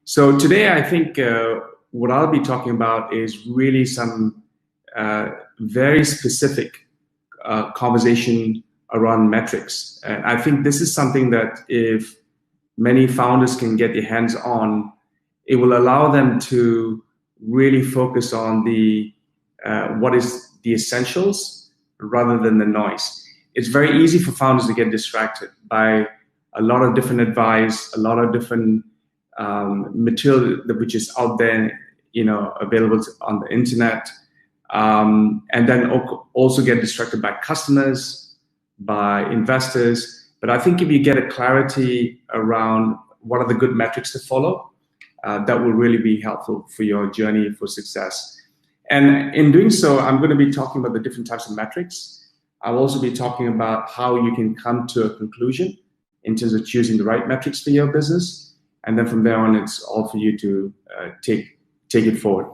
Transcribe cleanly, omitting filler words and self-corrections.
So today, I think what I'll be talking about is really some very specific conversation around metrics. And I think this is something that if many founders can get their hands on, it will allow them to really focus on the what is the essentials rather than the noise. It's very easy for founders to get distracted by a lot of different advice, a lot of different material which is out there, available on the internet, and then also get distracted by customers, by investors. But I think if you get a clarity around what are the good metrics to follow, that will really be helpful for your journey for success. And in doing so, I'm going to be talking about the different types of metrics. I'll also be talking about how you can come to a conclusion in terms of choosing the right metrics for your business. And then from there on, it's all for you to take it forward.